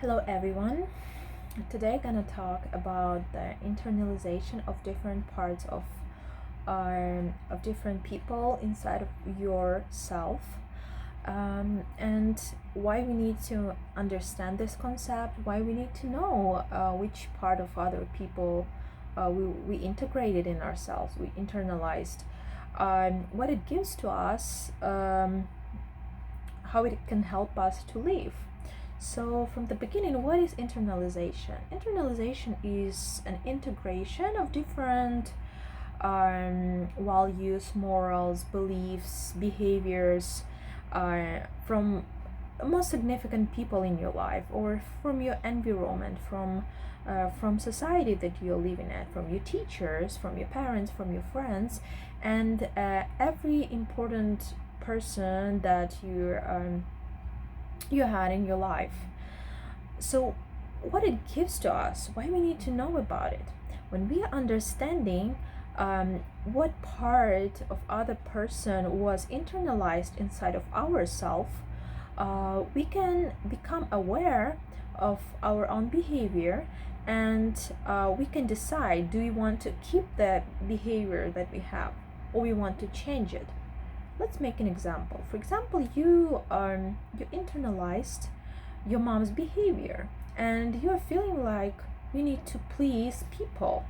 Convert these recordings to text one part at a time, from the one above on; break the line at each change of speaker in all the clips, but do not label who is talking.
Hello everyone. Today I'm gonna talk about the internalization of different parts of different people inside of yourself, and why we need to understand this concept. Why we need to know which part of other people we integrated in ourselves, we internalized, what it gives to us, how it can help us to live. So, from the beginning, what is internalization? Internalization is an integration of different values, morals, beliefs, behaviors from most significant people in your life, or from your environment, from society that you're living at, from your teachers, from your parents, from your friends, and every important person that you had in your life. So, what it gives to us, why we need to know about it. When we are understanding what part of other person was internalized inside of ourself, we can become aware of our own behavior, and we can decide, do we want to keep the behavior that we have, or we want to change it. Let's make an example. For example, you internalized your mom's behavior, and you're feeling like you need to please people.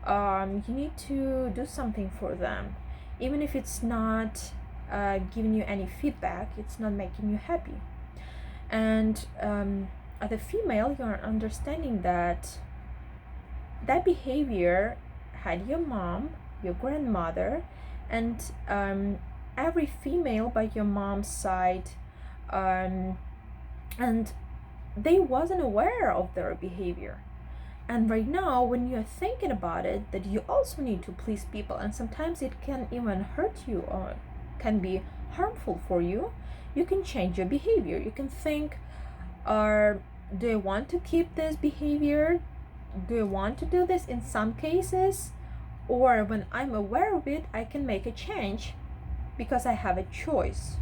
You need to do something for them, even if it's not giving you any feedback. It's not making you happy. And as a female, you're understanding that that behavior had your mom, your grandmother, and every female by your mom's side, and they wasn't aware of their behavior. And right now, when you're thinking about it, that you also need to please people, and sometimes it can even hurt you or can be harmful for you, you can change your behavior. You can think, do I want to keep this behavior? Do I want to do this in some cases? Or when I'm aware of it, I can make a change because I have a choice.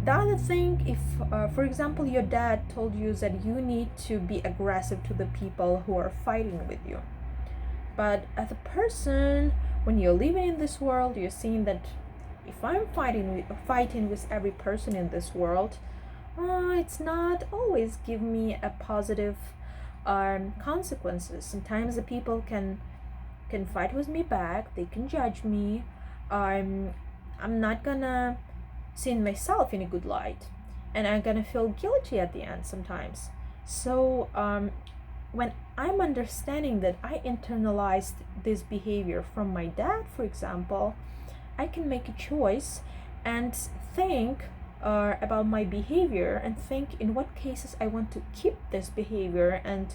The other thing, if for example your dad told you that you need to be aggressive to the people who are fighting with you, but as a person, when you're living in this world, you're seeing that if I'm fighting with every person in this world, it's not always give me a positive consequences. Sometimes the people can fight with me back, they can judge me. I'm not gonna see myself in a good light, and I'm gonna feel guilty at the end sometimes. So when I'm understanding that I internalized this behavior from my dad, for example, I can make a choice and think about my behavior, and think in what cases I want to keep this behavior and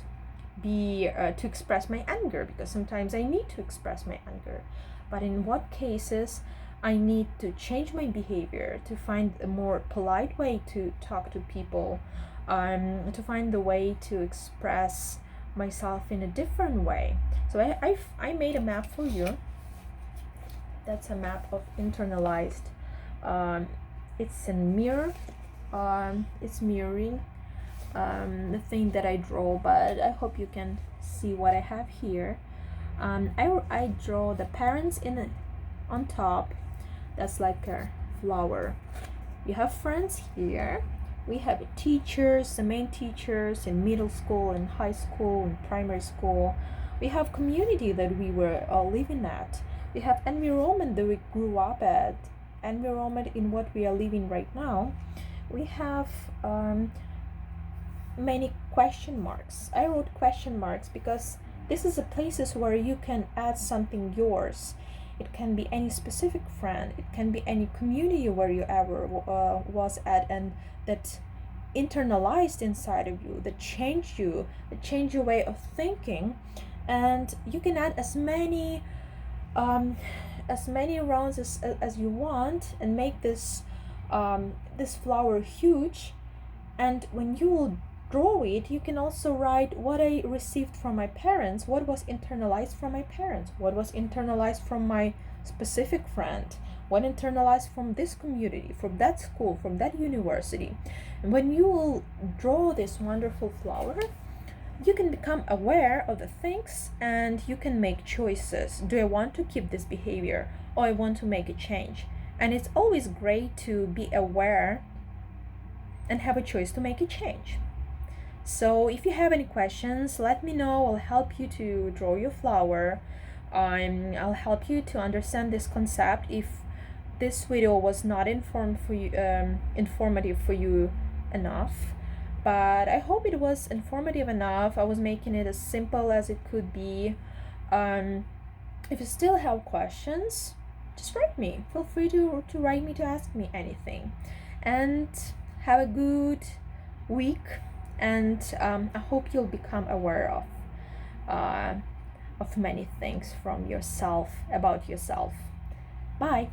be to express my anger, because sometimes I need to express my anger, but in what cases I need to change my behavior, to find a more polite way to talk to people, to find the way to express myself in a different way. So I made a map for you. That's a map of internalized. It's a mirror. It's mirroring the thing that I draw, but I hope you can see what I have here. I draw the parents on top. That's like a flower. You have friends here. We have teachers, the main teachers in middle school and high school and primary school. We have community that we were all living at. We have environment that we grew up at, environment in what we are living right now. We have many question marks. I wrote question marks because this is the places where you can add something yours. It can be any specific friend. It can be any community where you ever was at, and that internalized inside of you, that changed you, that changed your way of thinking. And you can add as many rounds as you want, and make this flower huge. And when you will draw it, you can also write what I received from my parents, what was internalized from my parents, what was internalized from my specific friend, what internalized from this community, from that school, from that university. And when you will draw this wonderful flower, you can become aware of the things and you can make choices. Do I want to keep this behavior or I want to make a change? And it's always great to be aware and have a choice to make a change. So if you have any questions, let me know. I'll help you to draw your flower. I'll help you to understand this concept. If this video was not informative for you enough, but I hope it was informative enough. I was making it as simple as it could be. If you still have questions, just write me. Feel free to write me, to ask me anything. And have a good week. And I hope you'll become aware of many things from yourself, about yourself. Bye.